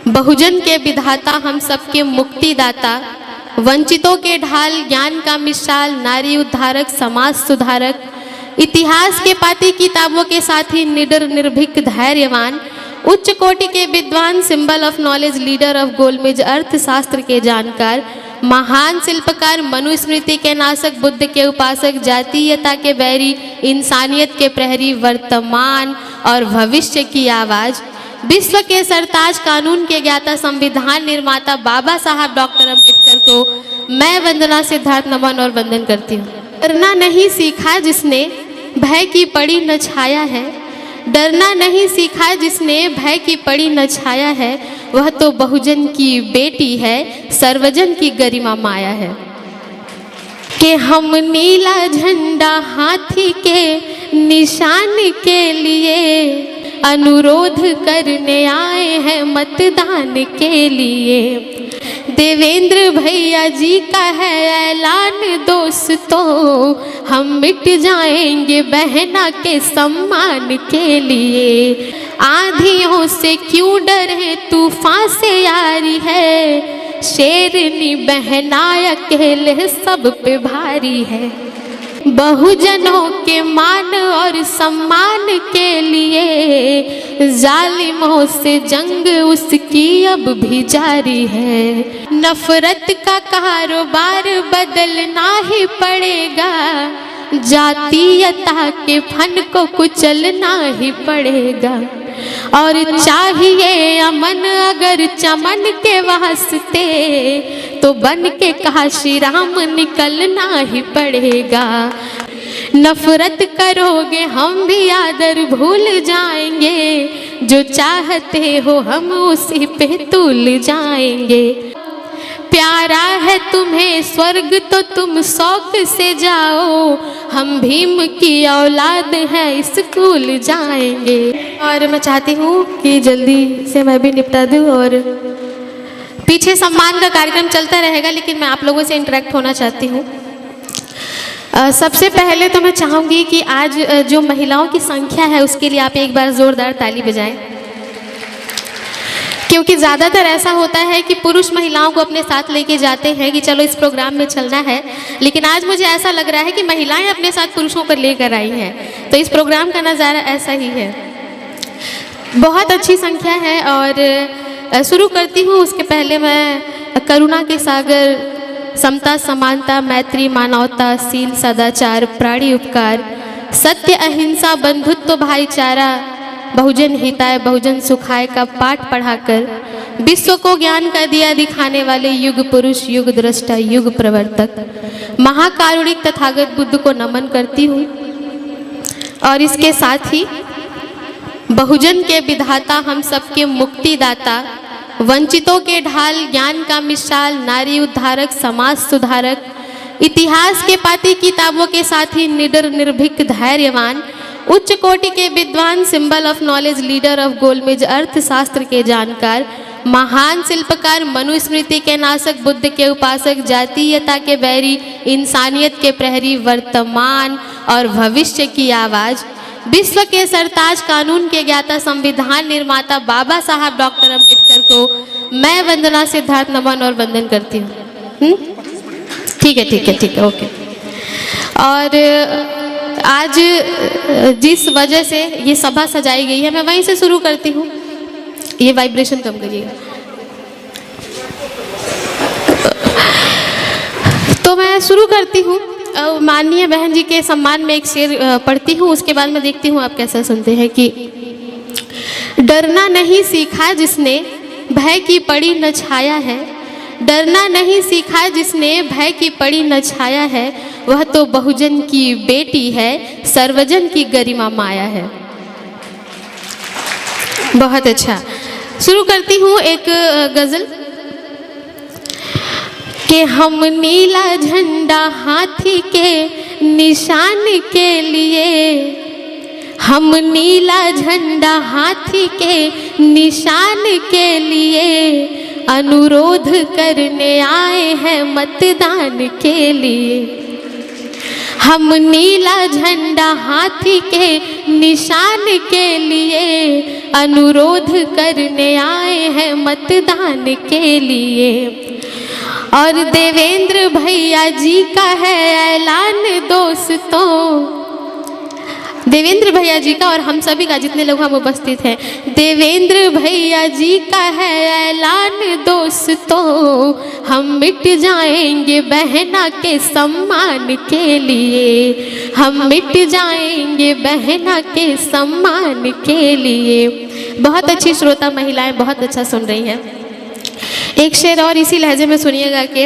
बहुजन के विधाता हम सबके मुक्तिदाता, वंचितों के ढाल ज्ञान का मिसाल, नारी उद्धारक समाज सुधारक, इतिहास के पाती किताबों के साथ ही निडर निर्भीक धैर्यवान, उच्च कोटि के विद्वान, symbol of knowledge, leader of गोलमेज, अर्थशास्त्र के जानकार, महान शिल्पकार, मनुस्मृति के नाशक, बुद्ध के उपासक, जातीयता के बैरी, इंसानियत के प्रहरी, वर्तमान और भविष्य की आवाज़, विश्व के सरताज, कानून के ज्ञाता, संविधान निर्माता बाबा साहब डॉक्टर अम्बेडकर को मैं वंदना सिद्धार्थ नमन और वंदन करती हूँ। डरना नहीं सीखा जिसने भय की पड़ी न छाया है, डरना नहीं सीखा जिसने भय की पड़ी न छाया है, वह तो बहुजन की बेटी है, सर्वजन की गरिमा माया है। कि हम नीला झंडा हाथी के निशान के लिए अनुरोध करने आए हैं मतदान के लिए। देवेंद्र भैया जी का है ऐलान दोस्तों, हम मिट जाएंगे बहना के सम्मान के लिए। आंधियों से क्यों डरे तूफान से यारी है, शेरनी बहना अकेले सब पे भारी है। बहुजनों के मान और सम्मान के लिए जालिमों से जंग उसकी अब भी जारी है। नफरत का कारोबार बदलना ही पड़ेगा, जातीयता के फन को कुचलना ही पड़ेगा। और चाहिए अमन अगर चमन के वास्ते, तो बन के काशी राम निकलना ही पड़ेगा। नफरत करोगे हम भी आदर भूल जाएंगे, जो चाहते हो हम उसी पे तुल जाएंगे। प्यारा है तुम्हें स्वर्ग तो तुम शौक से जाओ, हम भीम की औलाद है स्कूल जाएंगे। और मैं चाहती हूँ कि जल्दी से मैं भी निपटा दूँ, और पीछे सम्मान का कार्यक्रम चलता रहेगा, लेकिन मैं आप लोगों से इंटरेक्ट होना चाहती हूँ। सबसे पहले तो मैं चाहूँगी कि आज जो महिलाओं की संख्या है उसके लिए आप एक बार ज़ोरदार ताली बजाएं, क्योंकि ज़्यादातर ऐसा होता है कि पुरुष महिलाओं को अपने साथ लेके जाते हैं कि चलो इस प्रोग्राम में चलना है, लेकिन आज मुझे ऐसा लग रहा है कि महिलाएं अपने साथ पुरुषों को लेकर आई हैं, तो इस प्रोग्राम का नज़ारा ऐसा ही है। बहुत अच्छी संख्या है और शुरू करती हूँ। उसके पहले मैं करुणा के सागर, समता समानता मैत्री मानवता शील सदाचार प्राणी उपकार सत्य अहिंसा बंधुत्व भाईचारा बहुजन हिताय बहुजन सुखाय का पाठ पढ़ाकर विश्व को ज्ञान का दिया दिखाने वाले युग पुरुष युग दृष्टा युग प्रवर्तक महाकारुणिक तथागत बुद्ध को नमन करती हूँ। और इसके साथ ही बहुजन के विधाता हम सबके मुक्तिदाता, वंचितों के ढाल ज्ञान का मिसाल, नारी उद्धारक समाज सुधारक, इतिहास के पाती किताबों के साथ ही निडर निर्भीक धैर्यवान, उच्च कोटि के विद्वान, symbol of knowledge, leader of गोलमेज, अर्थशास्त्र के जानकार, महान शिल्पकार, मनुस्मृति के नाशक, बुद्ध के उपासक, जातीयता के बैरी, इंसानियत के प्रहरी, वर्तमान और भविष्य की आवाज़, विश्व के सरताज, कानून के ज्ञाता, संविधान निर्माता बाबा साहब डॉक्टर अम्बेडकर को मैं वंदना सिद्धार्थ नमन और वंदन करती हूँ। ठीक है, ओके। और आज जिस वजह से ये सभा सजाई गई है, मैं वहीं से शुरू करती हूँ। ये वाइब्रेशन कम करिएगा। तो मैं शुरू करती हूँ। माननीय बहन जी के सम्मान में एक शेर पढ़ती हूँ, उसके बाद मैं देखती हूँ आप कैसा सुनते हैं। कि डरना नहीं सीखा जिसने भय की पड़ी न छाया है, डरना नहीं सीखा जिसने भय की पड़ी न छाया है, वह तो बहुजन की बेटी है, सर्वजन की गरिमा माया है। बहुत अच्छा। शुरू करती हूँ एक गज़ल। कि हम नीला झंडा हाथी के निशान के लिए, हम नीला झंडा हाथी के निशान के लिए अनुरोध करने आए हैं मतदान के लिए। हम नीला झंडा हाथी के निशान के लिए अनुरोध करने आए हैं मतदान के लिए। और देवेंद्र भैया जी का है ऐलान दोस्तों, देवेंद्र भैया जी का और हम सभी का, जितने लोग हम उपस्थित हैं, देवेंद्र भैया जी का है ऐलान दोस्तों, हम मिट जाएंगे बहना के सम्मान के लिए, हम मिट जाएंगे बहना के सम्मान के लिए। बहुत अच्छी श्रोता महिलाएं बहुत अच्छा सुन रही हैं। एक शेर और इसी लहजे में सुनिएगा कि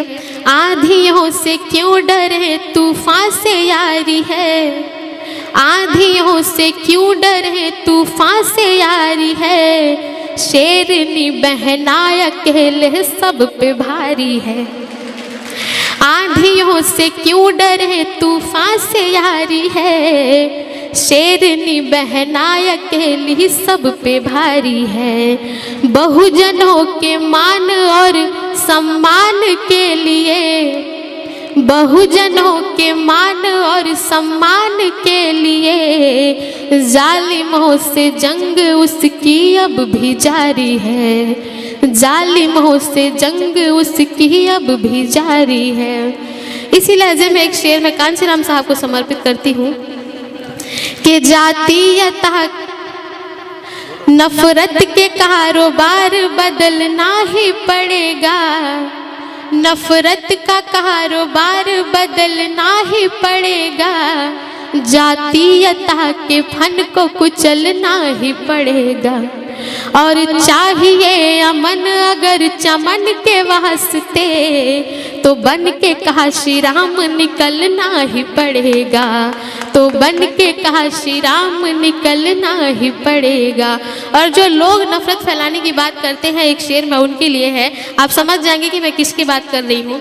आंधियों से क्यों डरे तूफान से यारी है, आंधियों से क्यों डरे तूफान से यारी है, शेरनी बहना अकेले सब पे भारी है। आंधियों से क्यों डरे तूफान से यारी है, शेरनी बहना अकेली सब पे भारी है। बहुजनों के मान और सम्मान के लिए, बहुजनों के मान और सम्मान के लिए, जालिमों से जंग उसकी अब भी जारी है, जालिमों से जंग उसकी अब भी जारी है। इसी लहजे में एक शेर मैं कांचीराम साहब को समर्पित करती हूँ कि जातीयता नफरत के कारोबार बदलना ही पड़ेगा, नफरत का कारोबार बदलना ही पड़ेगा, जातीयता के फन को कुचलना ही पड़ेगा। और चाहिए अमन अगर चमन के वास्ते, तो बन के काशी राम निकलना ही पड़ेगा, तो बन के काशी राम निकलना ही पड़ेगा। और जो लोग नफरत फैलाने की बात करते हैं, एक शेर में उनके लिए है, आप समझ जाएंगे कि मैं किसकी बात कर रही हूँ।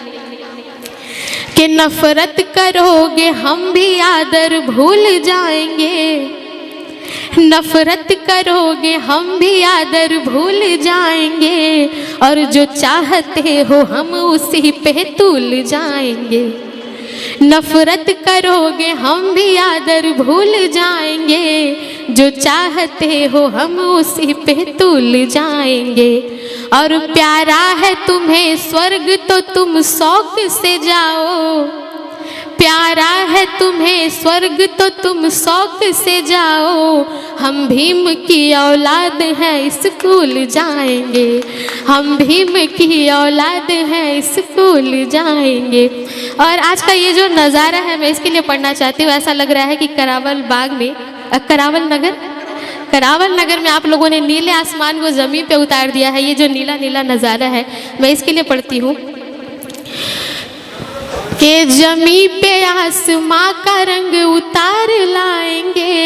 कि नफरत करोगे हम भी आदर भूल जाएंगे, नफरत करोगे हम भी आदर भूल जाएंगे, और जो चाहते हो हम उसी पे तुल जाएंगे। नफरत करोगे हम भी आदर भूल जाएंगे, जो चाहते हो हम उसी पे तुल जाएंगे। और प्यारा है तुम्हें स्वर्ग तो तुम शौक से जाओ, प्यारा है तुम्हें स्वर्ग तो तुम शौक से जाओ, हम भीम की औलाद हैं स्कूल जाएंगे, हम भीम की औलाद हैं स्कूल जाएंगे। और आज का ये जो नज़ारा है मैं इसके लिए पढ़ना चाहती हूँ। ऐसा लग रहा है कि करावल बाग में, करावल नगर में आप लोगों ने नीले आसमान को ज़मीन पे उतार दिया है। ये जो नीला नीला नज़ारा है मैं इसके लिए पढ़ती हूँ कि जमी पे आसमां का रंग उतार लाएंगे,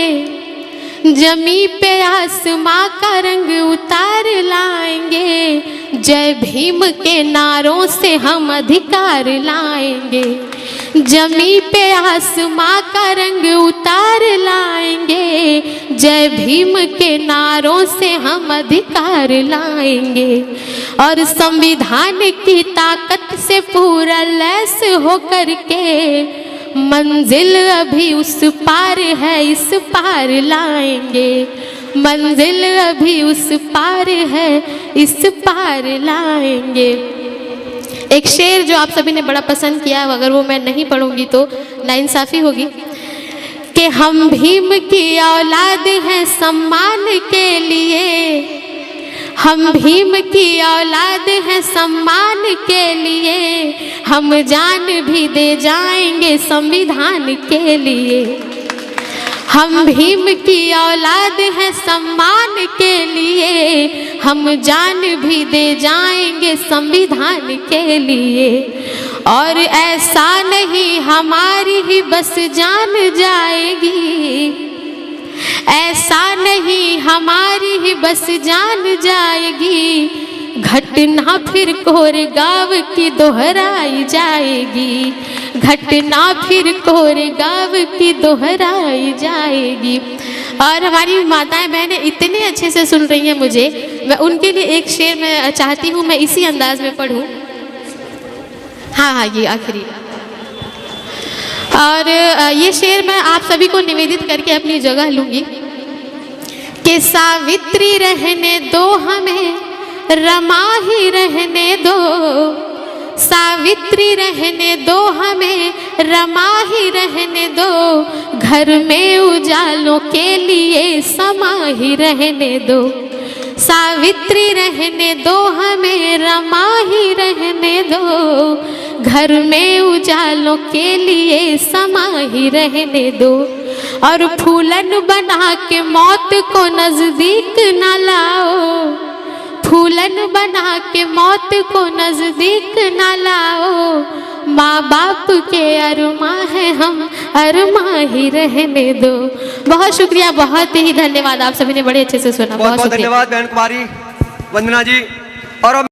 जमी पे आसमां का रंग उतार लाएंगे, जय भीम के नारों से हम अधिकार लाएंगे, जमी पे आसमां का रंग उतार लाएंगे, जय भीम के नारों से हम अधिकार लाएंगे। और संविधान की ताकत से पूरा लैस होकर के, मंजिल अभी उस पार है इस पार लाएंगे, मंजिल अभी उस पार है इस पार लाएंगे। एक शेर जो आप सभी ने बड़ा पसंद किया, अगर वो मैं नहीं पढ़ूंगी तो नाइंसाफ़ी होगी, कि हम भीम की औलाद हैं सम्मान के लिए, हम भीम की औलाद हैं सम्मान के लिए, हम जान भी दे जाएंगे संविधान के लिए, हम भीम की औलाद हैं सम्मान के लिए, हम जान भी दे जाएंगे संविधान के लिए। और ऐसा नहीं हमारी ही बस जान जाएगी, ऐसा नहीं हमारी ही बस जान जाएगी, घटना फिर कोरेगांव की दोहराई जाएगी, घटना फिर कोरेगांव की दोहराई जाएगी। और हमारी माताएं बहनें इतने अच्छे से सुन रही हैं मुझे, मैं उनके लिए एक शेर मैं चाहती हूँ मैं इसी अंदाज में पढ़ूँ। हाँ, ये आखिरी। और ये शेर मैं आप सभी को निवेदित करके अपनी जगह लूँगी कि सावित्री रहने दो हमें, रमा ही रहने दो, सावित्री रहने दो हमें, रमा ही रहने दो, घर में उजालों के लिए समा ही रहने दो, सावित्री रहने दो हमें, रमा ही रहने दो, घर में उजालों के लिए समा ही रहने दो, और फूलन बना के मौत को नजदीक न लाओ, फूलन बना के मौत को नजदीक न लाओ, माँ बाप के अरमा है हम, अरमा ही रहने दो। बहुत शुक्रिया, बहुत ही धन्यवाद, आप सभी ने बड़े अच्छे से सुना। बहुत बहुत धन्यवाद बहन कुमारी वंदना जी। और